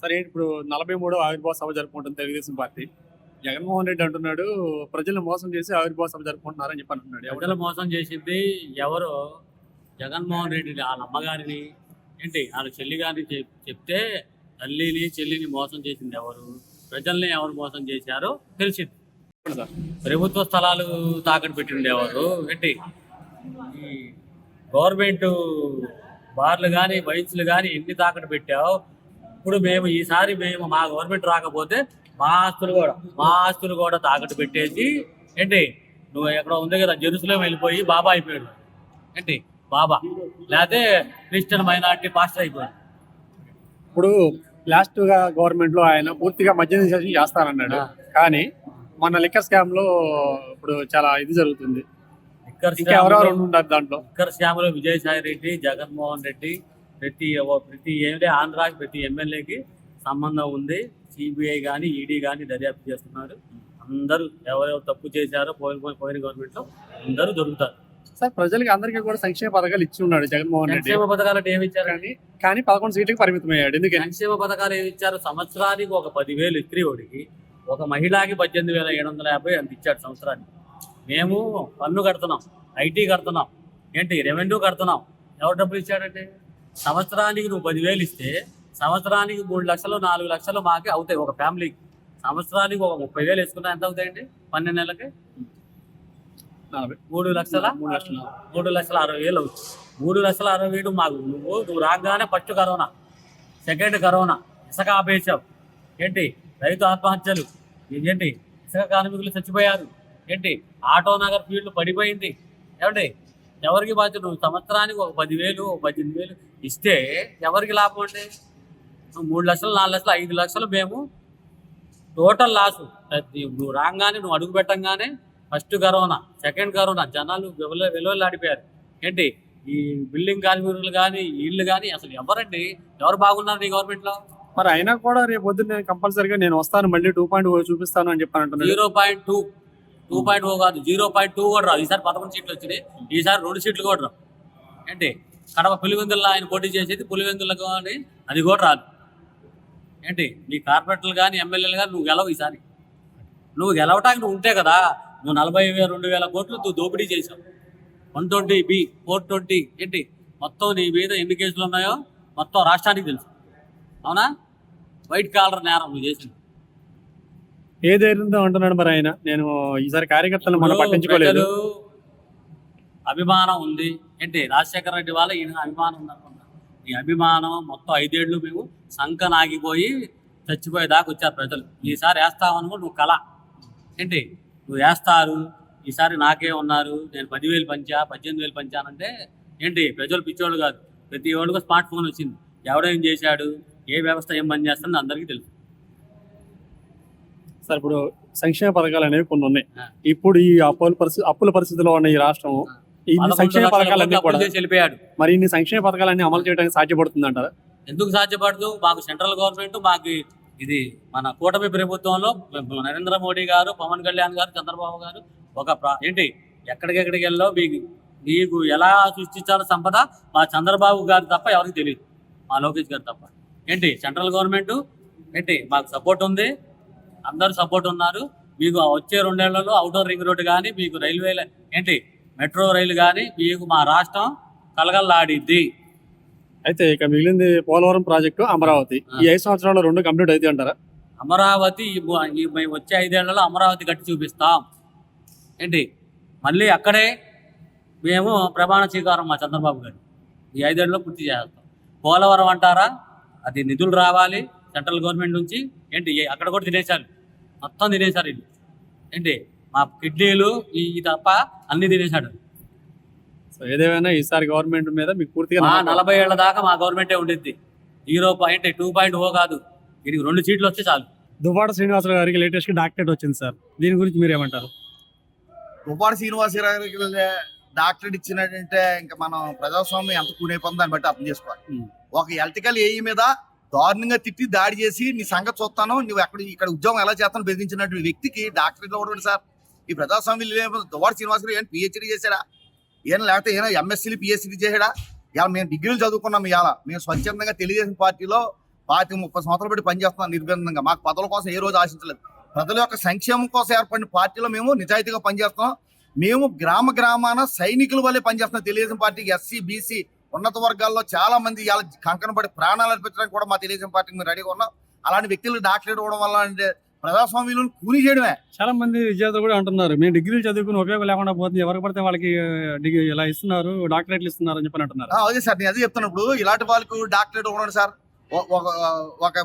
సరే ఇప్పుడు 43వ ఆవిర్భావ సభ జరుపుకుంటుంది తెలుగుదేశం పార్టీ. జగన్మోహన్ రెడ్డి అంటున్నాడు ప్రజలను మోసం చేసి ఆవిర్భావ సభ జరుపుకుంటున్నారని చెప్పి అంటున్నాడు. ప్రజలు మోసం చేసింది ఎవరు? జగన్మోహన్ రెడ్డిని, వాళ్ళ అమ్మగారిని, వాళ్ళ చెల్లి గారిని చెప్తే తల్లిని చెల్లిని మోసం చేసింది ఎవరు? ప్రజల్ని ఎవరు మోసం చేశారో తెలిసింది. ప్రభుత్వ స్థలాలు తాకట్టు పెట్టింది ఎవరు? ఈ గవర్నమెంట్ బార్లు కానీ వైన్స్లు కానీ ఎన్ని తాకట్టు పెట్టావు? ఇప్పుడు ఈసారి మా గవర్నమెంట్ రాకపోతే మా ఆస్తులు కూడా తాకట్టు పెట్టేసి నువ్వు ఎక్కడ ఉంది కదా జెరూసలేం వెళ్ళిపోయి బాబా అయిపోయాడు. బాబా లేకపోతే క్రిస్టియన్ మైనారిటీ పాస్టర్ అయిపోయాడు. ఇప్పుడు లాస్ట్ గా గవర్నమెంట్ లో ఆయన పూర్తిగా మద్య నిషేధం చేస్తానన్నాడు. కానీ మన లిక్కర్ స్కామ్ లో ఇప్పుడు చాలా ఇది జరుగుతుంది. ఎవరెవరు ఉంటారు దాంట్లో? లిక్కర్ స్కామ్ లో విజయసాయి రెడ్డి, జగన్మోహన్ రెడ్డి, ప్రతి ఆంధ్రాకి ప్రతి ఎమ్మెల్యేకి సంబంధం ఉంది. సిబిఐ కానీ ఈడీ కానీ దర్యాప్తు చేస్తున్నారు. అందరూ ఎవరెవరు తప్పు చేశారో పోయిన గవర్నమెంట్ లో అందరూ దొరుకుతారు. సార్ ప్రజలకి అందరికీ కూడా సంక్షేమ పథకాలు ఇచ్చి ఉన్నాడు జగన్మోహన్ రెడ్డి. సంక్షేమ పథకాలు అంటే ఏమి ఇచ్చారు? కానీ 11 సీట్లకు పరిమితం అయ్యాడు. ఎందుకని సంక్షేమ పథకాలు ఏమి ఇచ్చారు? సంవత్సరానికి ఒక 10,000 ఇస్త్రీ ఓడికి, ఒక మహిళకి 18,750 అంత ఇచ్చాడు సంవత్సరానికి. మేము పన్ను కడుతున్నాం, ఐటీ కడుతున్నాం, రెవెన్యూ కడుతున్నాం. ఎవరు డబ్బులు ఇచ్చాడంటే? సంవత్సరానికి నువ్వు 10,000 ఇస్తే సంవత్సరానికి 3 లక్షలు 4 లక్షలు మాకే అవుతాయి ఒక ఫ్యామిలీకి. సంవత్సరానికి ఒక 30,000 వేసుకున్నా ఎంత అవుతాయండి? 12 నెలలకి 3,60,000 అవుతుంది. 3,60,000 మాకు నువ్వు రాగానే ఫస్ట్ కరోనా, సెకండ్ కరోనా, ఇసుక ఆపేశావు. రైతు ఆత్మహత్యలు, ఇసుక కార్మికులు చచ్చిపోయారు. ఆటో నగర్ ఫీల్డ్ పడిపోయింది. ఎవరికి బాధ్యత? నువ్వు సంవత్సరానికి ఒక 10,000 18,000 ఇస్తే ఎవరికి లాభం అంటే? నువ్వు 3 లక్షలు 4 లక్షలు 5 లక్షలు మేము టోటల్ లాసు. నువ్వు రాగానే నువ్వు అడుగు పెట్టంగానే ఫస్ట్ కరోనా, సెకండ్ కరోనా, జనాలు వెలువెల్లాడిపోయారు. ఈ బిల్డింగ్ కార్మికులు కానీ వీళ్ళు కానీ అసలు ఎవరు బాగున్నారు నీ గవర్నమెంట్ లో? మరి అయినా కూడా రేపు పొద్దున్న కంపల్సరీగా నేను వస్తాను, మళ్ళీ 2.0 చూపిస్తాను అని చెప్పాను. 2.0 కాదు, 0.2 కూడా రాదు. ఈసారి 11 సీట్లు వచ్చినాయి, ఈసారి 2 సీట్లు కూడా రావు. కడప పులివెందుల్లో ఆయన పోటీ చేసేది పులివెందులు కానీ అది కూడా రాదు. నీ కార్పొరేటర్లు కానీ ఎమ్మెల్యేలు కానీ నువ్వు గెలవు. ఈసారి నువ్వు గెలవటానికి నువ్వు ఉంటే కదా. నువ్వు 40,000-2,000 కోట్లు నువ్వు దోపిడీ చేసావు. 120B 420 మొత్తం నీ మీద ఎన్ని కేసులు ఉన్నాయో మొత్తం రాష్ట్రానికి తెలుసు. అవునా? వైట్ కాలర్ నేరం నువ్వు చేసింది. ఏ ధైర్యంతో అంటున్నాడు మరి ఆయన? నేను ఈసారి కార్యకర్తలను మనం పట్టించుకోలేదు. అభిమానం ఉంది. రాజశేఖర రెడ్డి వాళ్ళ ఈయన అభిమానం ఉందనుకున్నా. ఈ అభిమానం మొత్తం 5 ఏళ్ళు మేము సంకనాగిపోయి చచ్చిపోయేదాకా వచ్చారు ప్రజలు. ఈసారి వేస్తామనుకో నువ్వు కళ. నువ్వు వేస్తారు ఈసారి నాకే ఉన్నారు, నేను 10,000 పంచా 18,000 పంచానంటే ప్రజలు పిచ్చోళ్ళు కాదు. ప్రతి ఒళ్ళకు స్మార్ట్ ఫోన్ వచ్చింది. ఎవడేం చేశాడు, ఏ వ్యవస్థ ఏం పని చేస్తుందో అందరికీ తెలుసు. సార్ ఇప్పుడు సంక్షేమ పథకాలు అనేవి కొన్ని ఉన్నాయి. ఇప్పుడు ఈ అప్పుల పరిస్థితిలో ఉన్న ఈ రాష్ట్రం ఈ సంక్షేమ పథకాలన్నీ కూడా వెళ్ళిపోయాడు. మరి ఇన్ని సంక్షేమ పథకాలన్నీ అమలు చేయడానికి సాధ్యపడుతుంది అంటారా? ఎందుకు సాధ్యపడదు? మాకు సెంట్రల్ గవర్నమెంట్, మాకు ఇది మన కూటమి ప్రభుత్వంలో నరేంద్ర మోడీ గారు, పవన్ కళ్యాణ్ గారు, చంద్రబాబు గారు ఒక ఎక్కడికెక్కడికి వెళ్ళో నీకు ఎలా సృష్టించాలో సంపద మా చంద్రబాబు గారు తప్ప ఎవరికి తెలియదు, మా లోకేష్ గారు తప్ప. సెంట్రల్ గవర్నమెంట్ మాకు సపోర్ట్ ఉంది, అందరూ సపోర్ట్ ఉన్నారు. మీకు వచ్చే 2 ఏళ్లలో అవుటర్ రింగ్ రోడ్డు కానీ, మీకు రైల్వేలు మెట్రో రైలు కానీ మీకు మా రాష్ట్రం కలగల్లాడిద్ది. అయితే ఇక మిగిలింది పోలవరం ప్రాజెక్టు, అమరావతి. ఈ 5 సంవత్సరాల్లో 2 కంప్లీట్ అయితే అంటారా? అమరావతి వచ్చే 5 ఏళ్లలో అమరావతి కట్టి చూపిస్తాం. మళ్ళీ అక్కడే మేము ప్రమాణ స్వీకారం మా చంద్రబాబు గారు ఈ 5 ఏళ్ళలో పూర్తి చేస్తాం. పోలవరం అంటారా? అది నిధులు రావాలి సెంట్రల్ గవర్నమెంట్ నుంచి. అక్కడ కూడా తినేశారు, మొత్తం తినేశారు వీళ్ళు. మా కిడ్నీలు ఈ తప్ప అన్ని తినేశాడు. సో ఏదేమైనా ఈసారి గవర్నమెంట్ మీద మీకు పూర్తిగా 40 ఏళ్ల దాకా మా గవర్నమెంటే ఉండిద్ది. 2.0 కాదు, దీనికి 2 సీట్లు వస్తే చాలు. దువ్వాడ శ్రీనివాసరావు గారికి లేటెస్ట్ డాక్టరేట్ వచ్చింది సార్, దీని గురించి మీరు ఏమంటారు? దువ్వాడ శ్రీనివాసరావు గారికి డాక్టరేట్ ఇచ్చినట్టంటే ఇంకా మనం ప్రజాస్వామ్యం ఎంత కూనైపోతుందో దాన్ని బట్టి అర్థం చేసుకోవాలి. ఒక ఎలక్ట్రికల్ ఏఈ మీద దారుణంగా తిట్టి దాడి చేసి నీ సంగతి చూస్తాను, నువ్వు ఇక్కడ ఉద్యోగం ఎలా చేస్తాను బెదిరించినట్టు వ్యక్తికి డాక్టరేట్ ఇవ్వడం సార్. ఈ ప్రజాస్వామ్యం దువ్వాడ శ్రీనివాసరావు ఏమైనా పిహెచ్డీ చేశాడా? లేకపోతే ఏమైనా ఎంఎస్సీలు పిహెచ్డీ చేశాడా? ఇలా మేము డిగ్రీలు చదువుకున్నాం. ఇలా మేము స్వచ్ఛందంగా తెలుగుదేశం పార్టీలో 30 సంవత్సరాలు బట్టి పనిచేస్తున్నాం నిర్బంధంగా. మాకు పదవుల కోసం ఏ రోజు ఆశించలేదు. ప్రజల యొక్క సంక్షేమం కోసం ఏర్పడిన పార్టీలో మేము నిజాయితీగా పనిచేస్తున్నాం. మేము గ్రామాన సైనికుల వల్లే పనిచేస్తున్నాం. తెలుగుదేశం పార్టీకి ఎస్సీ బీసీ ఉన్నత వర్గాల్లో చాలా మంది ఇలా కంకణ పడి ప్రాణాలు అర్పించడానికి కూడా మా తెలుగుదేశం పార్టీకి మేము రెడీగా ఉన్నాం. అలాంటి వ్యక్తులకు డాక్టరేట్ ఇవ్వడం వల్ల అంటే ప్రజాస్వామ్యంలో కూని చేయడమే. చాలా మంది విద్యార్థులు కూడా అంటున్నారు, మేము డిగ్రీలు చదువుకుని ఉపయోగం లేకుండా పోతుంది, ఎవరికి పడితే వాళ్ళకి డిగ్రీ ఇలా ఇస్తున్నారు, డాక్టరేట్లు ఇస్తున్నారు అని చెప్పి అంటున్నారు. అదే సార్, నేను అదే చెప్తున్నప్పుడు ఇలాంటి వాళ్ళకు డాక్టరేట్ ఇవ్వడం సార్. ఒక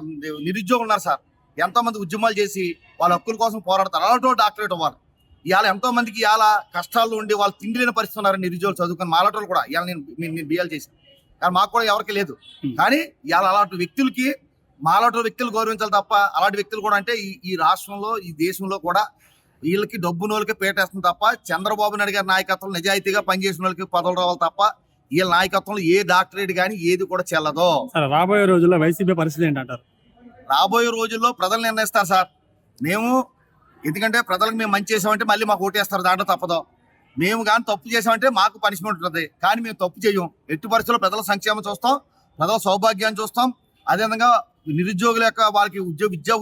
నిరుద్యోగులు ఉన్నారు సార్, ఎంతో మంది ఉద్యమాలు చేసి వాళ్ళ హక్కుల కోసం పోరాడతారు, అలాంటి డాక్టరేట్ ఇవ్వాలి. ఇవాళ ఎంతో మందికి ఇవాళ కష్టాలు ఉండి వాళ్ళు తిండి లేని పరిస్థితి ఉన్నారు నిరుద్యోగులు చదువుకొని. మాలాటోళ్ళు కూడా ఇవాళ నేను బియ్యాలు చేశాను, కానీ మాకు కూడా ఎవరికి లేదు. కానీ ఇవాళ అలాంటి వ్యక్తులకి మాలాటో వ్యక్తులు గౌరవించాలి తప్ప అలాంటి వ్యక్తులు కూడా అంటే ఈ రాష్ట్రంలో ఈ దేశంలో కూడా వీళ్ళకి డబ్బునోళ్ళకి పేటేస్తుంది తప్ప చంద్రబాబు నాయుడు గారి నాయకత్వం నిజాయితీగా పనిచేసిన వాళ్ళకి పదవులు రావాలి తప్ప వీళ్ళ నాయకత్వంలో ఏ డాక్టరేట్ కానీ ఏది కూడా చెల్లదు. రాబోయే రోజుల్లో వైసీపీ పరిస్థితి ఏంటంటారు? రాబోయే రోజుల్లో ప్రజలు నిర్ణయిస్తారు సార్. మేము ఎందుకంటే ప్రజలకు మేము మంచి చేసామంటే మళ్ళీ మాకు ఓటేస్తారు, దాంట్లో తప్పదు. మేము కానీ తప్పు చేసామంటే మాకు పనిష్మెంట్ ఉంటుంది, కానీ మేము తప్పు చేయం. ఎట్టి పరిస్థితుల్లో ప్రజల సంక్షేమం చూస్తాం, ప్రజల సౌభాగ్యాన్ని చూస్తాం. అదేవిధంగా నిరుద్యోగుల యొక్క వాళ్ళకి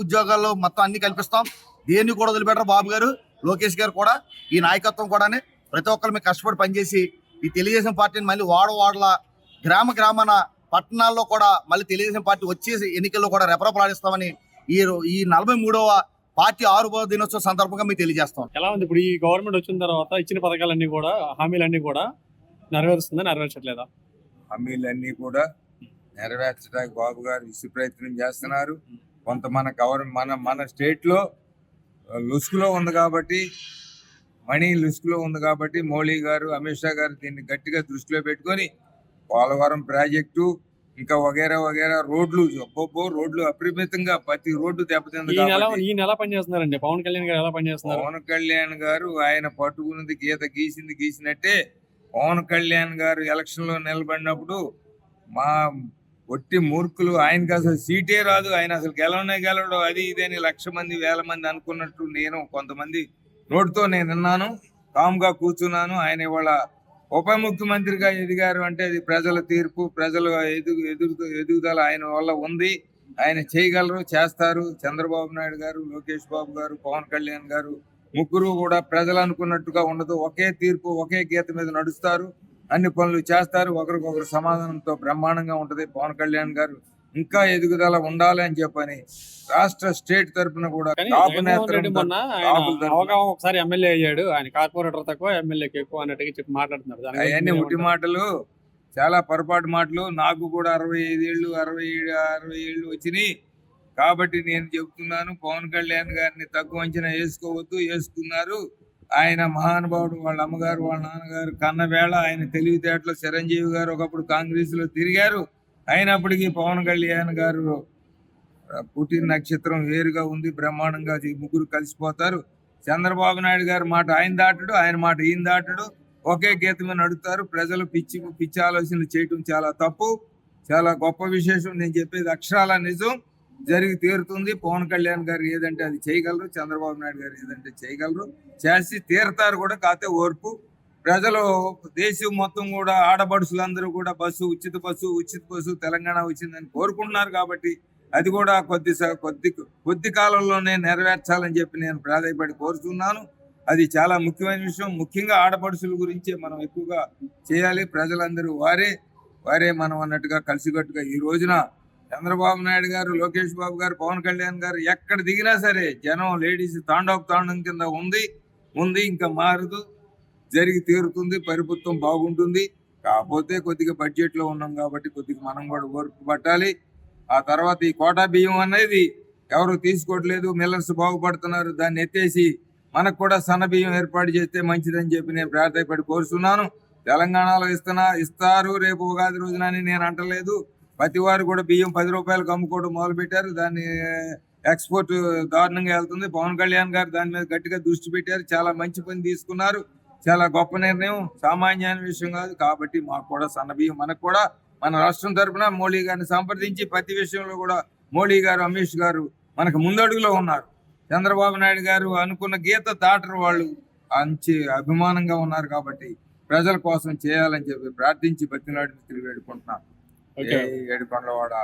ఉద్యోగాల్లో మొత్తం అన్ని కల్పిస్తాం. దేన్ని కూడా వదిలిపెట్టరు బాబు గారు, లోకేష్ గారు కూడా. ఈ నాయకత్వం కూడానే ప్రతి ఒక్కరు మేము కష్టపడి పనిచేసి ఈ తెలుగుదేశం పార్టీని మళ్ళీ వాడల గ్రామాన పట్టణాల్లో కూడా మళ్ళీ తెలుగుదేశం పార్టీ వచ్చేసి ఎన్నికల్లో కూడా రెపరెపలాడిస్తామని ఈ 43వ పార్టీ ఆవిర్భావ దినోత్సవం సందర్భంగా మీకు తెలియజేస్తాం. ఎలా ఉంది ఇప్పుడు ఈ గవర్నమెంట్ వచ్చిన తర్వాత ఇచ్చిన పథకాలన్నీ కూడా హామీలన్నీ కూడా నెరవేరుస్తుందా, నెరవేర్చట్లేదా? హామీలన్నీ కూడా నెరవేర్చడానికి బాబు గారు విశ్వ ప్రయత్నం చేస్తున్నారు. కొంత మన స్టేట్ లో లుస్కులో ఉంది కాబట్టి, మనీ లుస్కులో ఉంది కాబట్టి మోడీ గారు, అమిత్ షా గారు దీన్ని గట్టిగా దృష్టిలో పెట్టుకొని పోలవరం ప్రాజెక్టు ఇంకా వగేరా రోడ్లు అపరిమితంగా ప్రతి రోడ్డు దెబ్బతింది. ఈ నెల పనిచేస్తున్నారండి పవన్ కళ్యాణ్ గారు. ఎలా పనిచేస్తున్నారు పవన్ కళ్యాణ్ గారు? ఆయన పట్టుకున్నది గీసినట్టే. పవన్ కళ్యాణ్ గారు ఎలక్షన్ లో నిలబడినప్పుడు మా ఒట్టి మూర్ఖులు, ఆయనకి అసలు సీటే రాదు, ఆయన అసలు గెలవడు, అది ఇదని 1,00,000 మంది 1,000 మంది అనుకున్నట్టు నేను కొంతమంది నోటితో నేను విన్నాను. కామ్గా కూర్చున్నాను. ఆయన ఇవాళ ఉప ముఖ్యమంత్రిగా ఎదిగారు అంటే అది ప్రజల తీర్పు, ప్రజల ఎదుగుదల ఆయన వల్ల ఉంది. ఆయన చేయగలరు, చేస్తారు. చంద్రబాబు నాయుడు గారు, లోకేష్ బాబు గారు, పవన్ కళ్యాణ్ గారు ముగ్గురు కూడా ప్రజలు అనుకున్నట్టుగా ఉండదు. ఒకే తీర్పు, ఒకే గీత మీద నడుస్తారు, అన్ని పనులు చేస్తారు. ఒకరికొకరు సమాధానంతో బ్రహ్మాండంగా ఉంటది. పవన్ కళ్యాణ్ గారు ఇంకా ఎదుగుదల ఉండాలి అని చెప్పని రాష్ట్ర స్టేట్ తరఫున కూడా ఒకసారి ఎమ్మెల్యే అయ్యాడు, ఆయన కార్పొరేటర్ తక్కువ ఎమ్మెల్యేకి ఎక్కువ అన్నట్టుగా చెప్పి మాట్లాడుతున్నారు. అవన్నీ ఉట్టి మాటలు, చాలా పొరపాటు మాటలు. నాకు కూడా 65 ఏళ్ళు 67 ఏళ్ళు వచ్చినాయి కాబట్టి నేను చెప్తున్నాను, పవన్ కళ్యాణ్ గారిని తక్కువ అంచనా వేసుకున్నారు. ఆయన మహానుభావుడు. వాళ్ళ అమ్మగారు వాళ్ళ నాన్నగారు కన్నవేళ ఆయన తెలివితేటలో చిరంజీవి గారు ఒకప్పుడు కాంగ్రెస్ లో తిరిగారు. అయినప్పటికీ పవన్ కళ్యాణ్ గారు పుట్టిన నక్షత్రం వేరుగా ఉంది, బ్రహ్మాండంగా ముగ్గురు కలిసిపోతారు. చంద్రబాబు నాయుడు గారి మాట ఆయన దాటడు, ఆయన మాట ఈయన దాటడు, ఒకే గీత మీద నడుస్తారు. ప్రజలు పిచ్చి ఆలోచనలు చేయటం చాలా తప్పు, చాలా గొప్ప విశేషం. నేను చెప్పేది అక్షరాల నిజం, జరిగి తీరుతుంది. పవన్ కళ్యాణ్ గారు ఏదంటే అది చేయగలరు, చంద్రబాబు నాయుడు గారు ఏదంటే చేయగలరు, చేసి తీరుతారు కూడా. కాకపోతే ఓర్పు. ప్రజలు దేశం మొత్తం కూడా ఆడబడుసులందరూ కూడా ఉచిత బస్సు తెలంగాణ వచ్చిందని కోరుకుంటున్నారు కాబట్టి అది కూడా కొద్ది కాలంలోనే నెరవేర్చాలని చెప్పి నేను ప్రాధాయపడి కోరుతున్నాను. అది చాలా ముఖ్యమైన విషయం. ముఖ్యంగా ఆడపడుసుల గురించే మనం ఎక్కువగా చేయాలి. ప్రజలందరూ వారే మనం అన్నట్టుగా కలిసికట్టుగా ఈ రోజున చంద్రబాబు నాయుడు గారు, లోకేష్ బాబు గారు, పవన్ కళ్యాణ్ గారు ఎక్కడ దిగినా సరే జనం లేడీస్ తాండం కింద ఉంది. ఇంకా మారదు, జరిగి తీరుతుంది. ప్రభుత్వం బాగుంటుంది. కాకపోతే కొద్దిగా బడ్జెట్ లో ఉన్నాం కాబట్టి కొద్దిగా మనం కూడా ఓర్పు పట్టాలి. ఆ తర్వాత ఈ కోటా బియ్యం అనేది ఎవరు తీసుకోవట్లేదు, మిల్లర్స్ బాగుపడుతున్నారు. దాన్ని ఎత్తేసి మనకు కూడా సన్న బియ్యం ఏర్పాటు చేస్తే మంచిదని చెప్పి నేను ప్రాధాయపడి కోరుతున్నాను. తెలంగాణలో ఇస్తారు రేపు ఉగాది రోజున అని నేను అంటలేదు. ప్రతి వారు కూడా బియ్యం 10 రూపాయలకు అమ్ముకోవడం మొదలు పెట్టారు. దాన్ని ఎక్స్పోర్ట్ దారుణంగా వెళ్తుంది. పవన్ కళ్యాణ్ గారు దాని మీద గట్టిగా దృష్టి పెట్టారు. చాలా మంచి పని తీసుకున్నారు. చాలా గొప్ప నిర్ణయం, సామాన్యమైన విషయం కాదు. కాబట్టి మాకు కూడా సన్న బియ్యం, మనకు కూడా మన రాష్ట్రం తరఫున మోడీ గారిని సంప్రదించి ప్రతి విషయంలో కూడా మోడీ గారు, అమిత్ గారు మనకు ముందడుగులో ఉన్నారు. చంద్రబాబు నాయుడు గారు అనుకున్న గీత దాటరు, వాళ్ళు మంచి అభిమానంగా ఉన్నారు. కాబట్టి ప్రజల కోసం చేయాలని చెప్పి ప్రార్థించి బతినాడు తిరిగి వేడుకుంటున్నాను. ఏడుకొండలవాడ